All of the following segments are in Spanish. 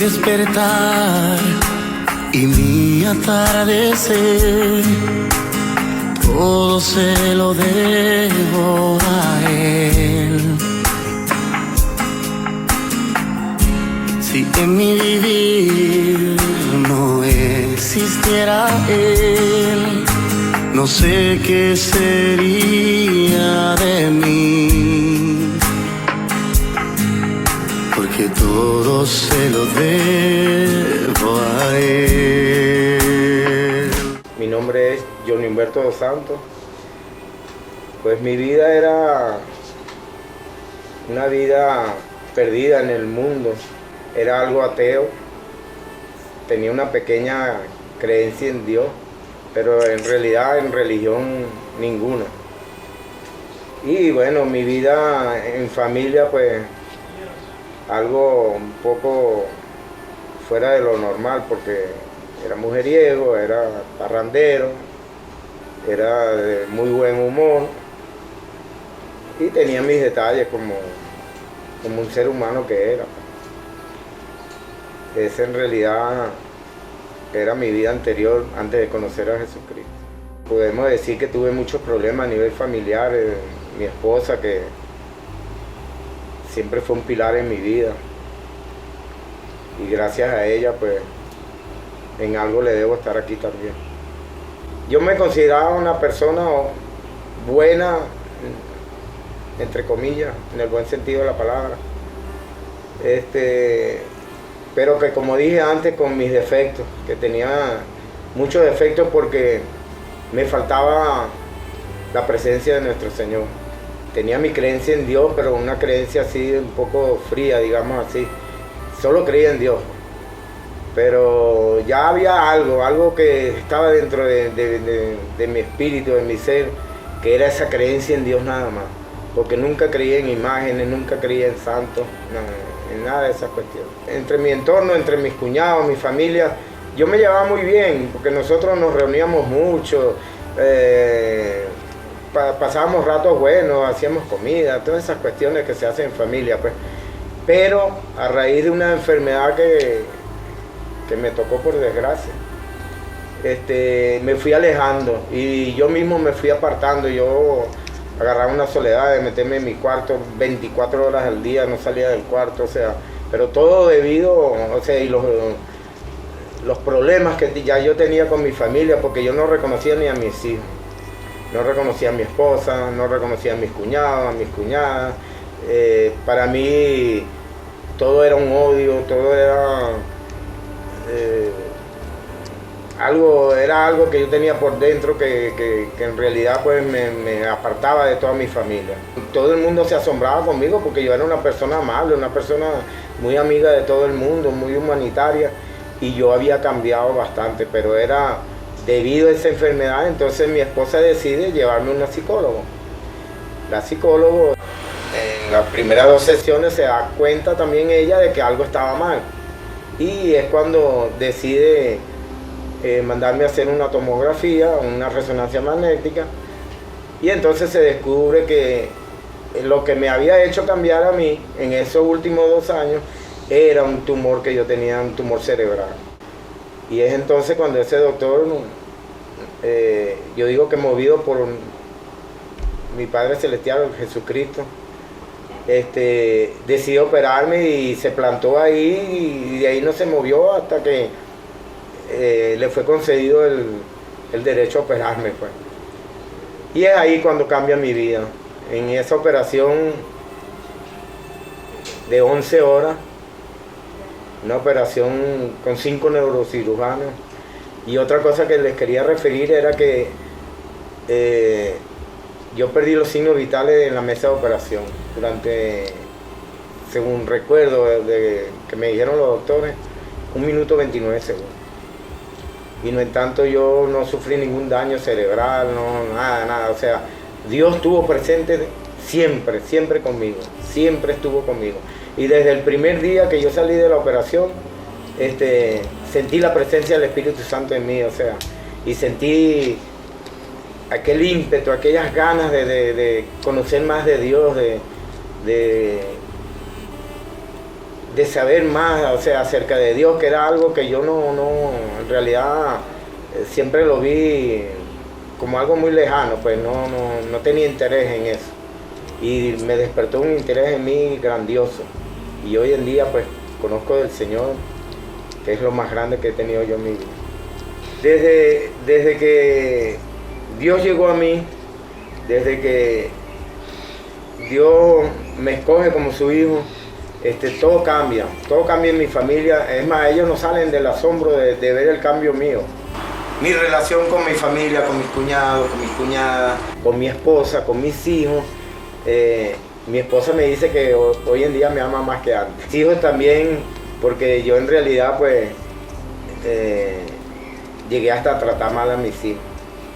despertar y mi atardecer, todo se lo debo a Él. Si en mi vivir no existiera Él, no sé qué sería de mí, porque todo se lo debo a Él. Mi nombre es Johnny Humberto dos Santos. Pues mi vida era una vida perdida en el mundo. Era algo ateo. Tenía una pequeña creencia en Dios, pero en realidad en religión ninguna. Y bueno, mi vida en familia pues algo un poco fuera de lo normal, porque era mujeriego, era parrandero, era de muy buen humor y tenía mis detalles como un ser humano que era. Esa en realidad era mi vida anterior antes de conocer a Jesucristo. Podemos decir que tuve muchos problemas a nivel familiar. Mi esposa, que siempre fue un pilar en mi vida, y gracias a ella pues en algo le debo estar aquí también. Yo me consideraba una persona buena, entre comillas, en el buen sentido de la palabra, pero que, como dije antes, con mis defectos, que tenía muchos defectos porque me faltaba la presencia de nuestro Señor. Tenía mi creencia en Dios, pero una creencia así un poco fría, digamos así. Solo creía en Dios, pero ya había algo que estaba dentro de mi espíritu, de mi ser, que era esa creencia en Dios nada más, porque nunca creía en imágenes, nunca creía en santos, en nada de esas cuestiones. Entre mi entorno, entre mis cuñados, mi familia, yo me llevaba muy bien, porque nosotros nos reuníamos mucho, pasábamos ratos buenos, hacíamos comida, todas esas cuestiones que se hacen en familia, pues. Pero a raíz de una enfermedad que me tocó por desgracia, me fui alejando y yo mismo me fui apartando. Yo agarraba una soledad de meterme en mi cuarto 24 horas al día, no salía del cuarto, o sea, pero todo debido, o sea, y los problemas que ya yo tenía con mi familia, porque yo no reconocía ni a mis hijos, no reconocía a mi esposa, no reconocía a mis cuñados, a mis cuñadas. Para mí todo era un odio, todo era algo que yo tenía por dentro que en realidad pues me apartaba de toda mi familia. Todo el mundo se asombraba conmigo porque yo era una persona amable, una persona muy amiga de todo el mundo, muy humanitaria, y yo había cambiado bastante, pero era debido a esa enfermedad. Entonces mi esposa decide llevarme a una psicóloga. La psicóloga, en las primeras 2 sesiones, se da cuenta también ella de que algo estaba mal, y es cuando decide mandarme a hacer una tomografía, una resonancia magnética, y entonces se descubre que lo que me había hecho cambiar a mí en esos últimos 2 años era un tumor que yo tenía, un tumor cerebral. Y es entonces cuando ese doctor, yo digo que movido por mi Padre Celestial, Jesucristo, decidió operarme y se plantó ahí, y de ahí no se movió hasta que le fue concedido el derecho a operarme, pues. Y es ahí cuando cambia mi vida, en esa operación de 11 horas, una operación con 5 neurocirujanos. Y otra cosa que les quería referir era que yo perdí los signos vitales en la mesa de operación durante, según recuerdo que me dijeron los doctores, 1 minuto 29 segundos. Y no en tanto yo no sufrí ningún daño cerebral, no, nada. O sea, Dios estuvo presente siempre conmigo, siempre estuvo conmigo. Y desde el primer día que yo salí de la operación, sentí la presencia del Espíritu Santo en mí, o sea, y sentí aquel ímpetu, aquellas ganas de conocer más de Dios, de de saber más, o sea, acerca de Dios, que era algo que yo no en realidad siempre lo vi como algo muy lejano, pues no tenía interés en eso. Y me despertó un interés en mí grandioso. Y hoy en día pues conozco del Señor, que es lo más grande que he tenido yo en mi vida. Desde que Dios llegó a mí, desde que Dios me escoge como su hijo, todo cambia en mi familia. Es más, ellos no salen del asombro de ver el cambio mío. Mi relación con mi familia, con mis cuñados, con mis cuñadas, con mi esposa, con mis hijos. Mi esposa me dice que hoy en día me ama más que antes. Mis hijos también, porque yo en realidad pues llegué hasta a tratar mal a mis hijos,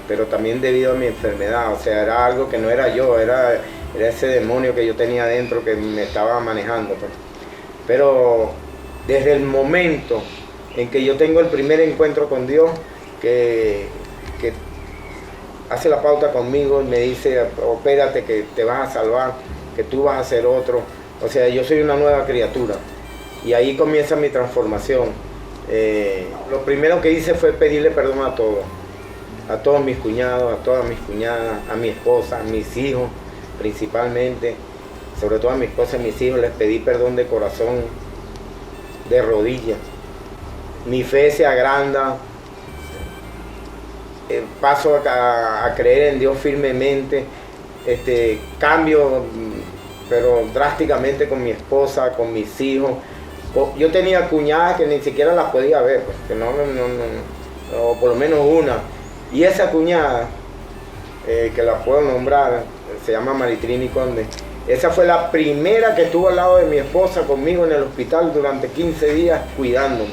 pero también debido a mi enfermedad. O sea, era algo que no era yo, era ese demonio que yo tenía dentro que me estaba manejando, pues. Pero desde el momento en que yo tengo el primer encuentro con Dios, que hace la pauta conmigo y me dice, opérate que te vas a salvar, que tú vas a ser otro. O sea, yo soy una nueva criatura. Y ahí comienza mi transformación. Lo primero que hice fue pedirle perdón a todos mis cuñados, a todas mis cuñadas, a mi esposa, a mis hijos principalmente, sobre todo a mi esposa y a mis hijos. Les pedí perdón de corazón, de rodillas. Mi fe se agranda. Paso a creer en Dios firmemente, cambio pero drásticamente con mi esposa, con mis hijos. Yo tenía cuñadas que ni siquiera las podía ver, pues, que o por lo menos una, y esa cuñada, que la puedo nombrar, se llama Maritrini Conde. Esa fue la primera que estuvo al lado de mi esposa conmigo en el hospital durante 15 días cuidándome,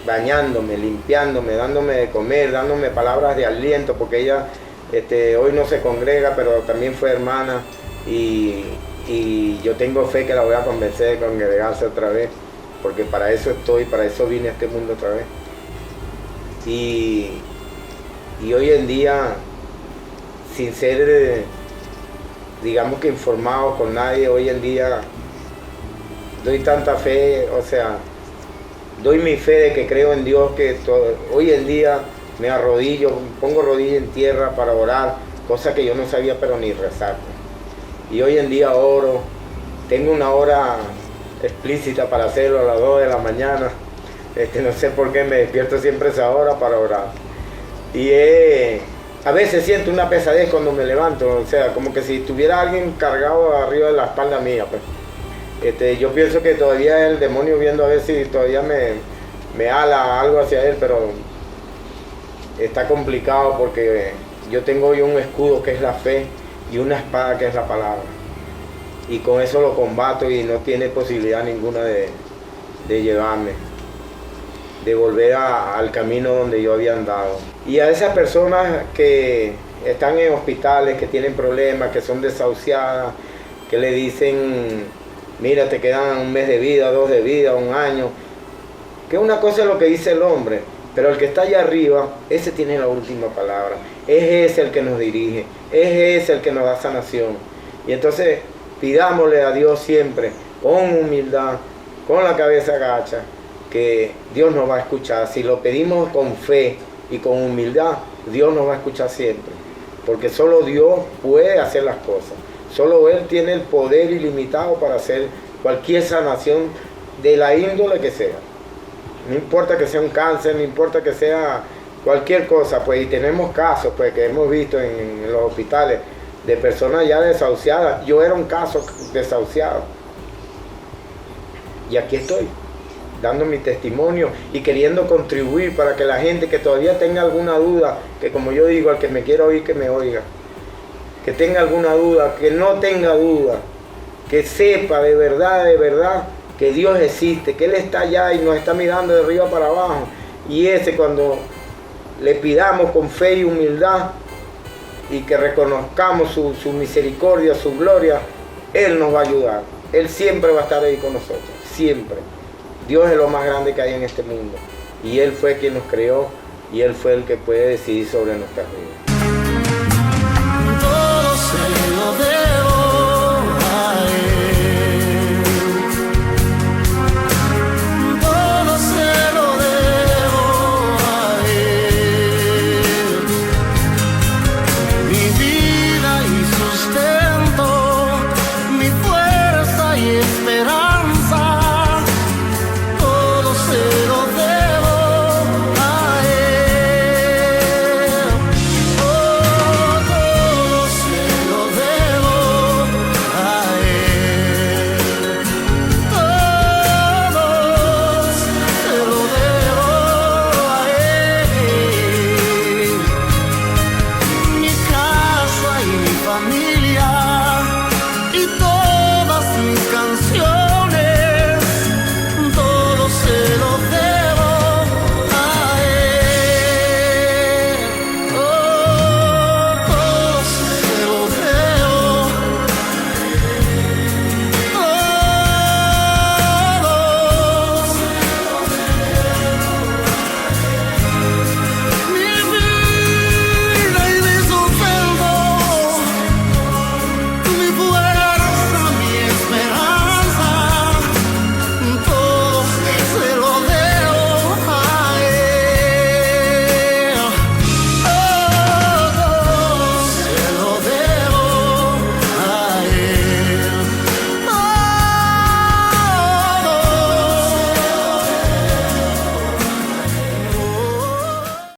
bañándome, limpiándome, dándome de comer, dándome palabras de aliento, porque ella hoy no se congrega, pero también fue hermana, y yo tengo fe que la voy a convencer de congregarse otra vez, porque para eso estoy, para eso vine a este mundo otra vez. Y hoy en día, sin ser, digamos que informado con nadie, hoy en día doy tanta fe, o sea, doy mi fe de que creo en Dios, que hoy en día me arrodillo, pongo rodillas en tierra para orar, cosa que yo no sabía pero ni rezar. Y hoy en día oro, tengo una hora explícita para hacerlo a las 2 de la mañana. No sé por qué me despierto siempre a esa hora para orar. Y a veces siento una pesadez cuando me levanto, o sea, como que si tuviera alguien cargado arriba de la espalda mía, pues. Yo pienso que todavía es el demonio viendo a ver si todavía me ala algo hacia él, pero está complicado porque yo tengo hoy un escudo que es la fe y una espada que es la palabra. Y con eso lo combato y no tiene posibilidad ninguna de llevarme, de volver al camino donde yo había andado. Y a esas personas que están en hospitales, que tienen problemas, que son desahuciadas, que le dicen, mira, te quedan 1 mes de vida, 2 de vida, 1 año. Que una cosa es lo que dice el hombre, pero el que está allá arriba, ese tiene la última palabra. Es ese el que nos dirige, es ese el que nos da sanación. Y entonces pidámosle a Dios siempre, con humildad, con la cabeza agacha, que Dios nos va a escuchar. Si lo pedimos con fe y con humildad, Dios nos va a escuchar siempre. Porque solo Dios puede hacer las cosas. Solo Él tiene el poder ilimitado para hacer cualquier sanación de la índole que sea. No importa que sea un cáncer, no importa que sea cualquier cosa, pues, y tenemos casos pues, que hemos visto en los hospitales de personas ya desahuciadas. Yo era un caso desahuciado. Y aquí estoy, dando mi testimonio y queriendo contribuir para que la gente que todavía tenga alguna duda, que como yo digo, al que me quiera oír, que me oiga. Que tenga alguna duda, que no tenga duda, que sepa de verdad, que Dios existe, que Él está allá y nos está mirando de arriba para abajo. Y cuando le pidamos con fe y humildad y que reconozcamos su misericordia, su gloria, Él nos va a ayudar. Él siempre va a estar ahí con nosotros, siempre. Dios es lo más grande que hay en este mundo. Y Él fue quien nos creó y Él fue el que puede decidir sobre nuestras vidas.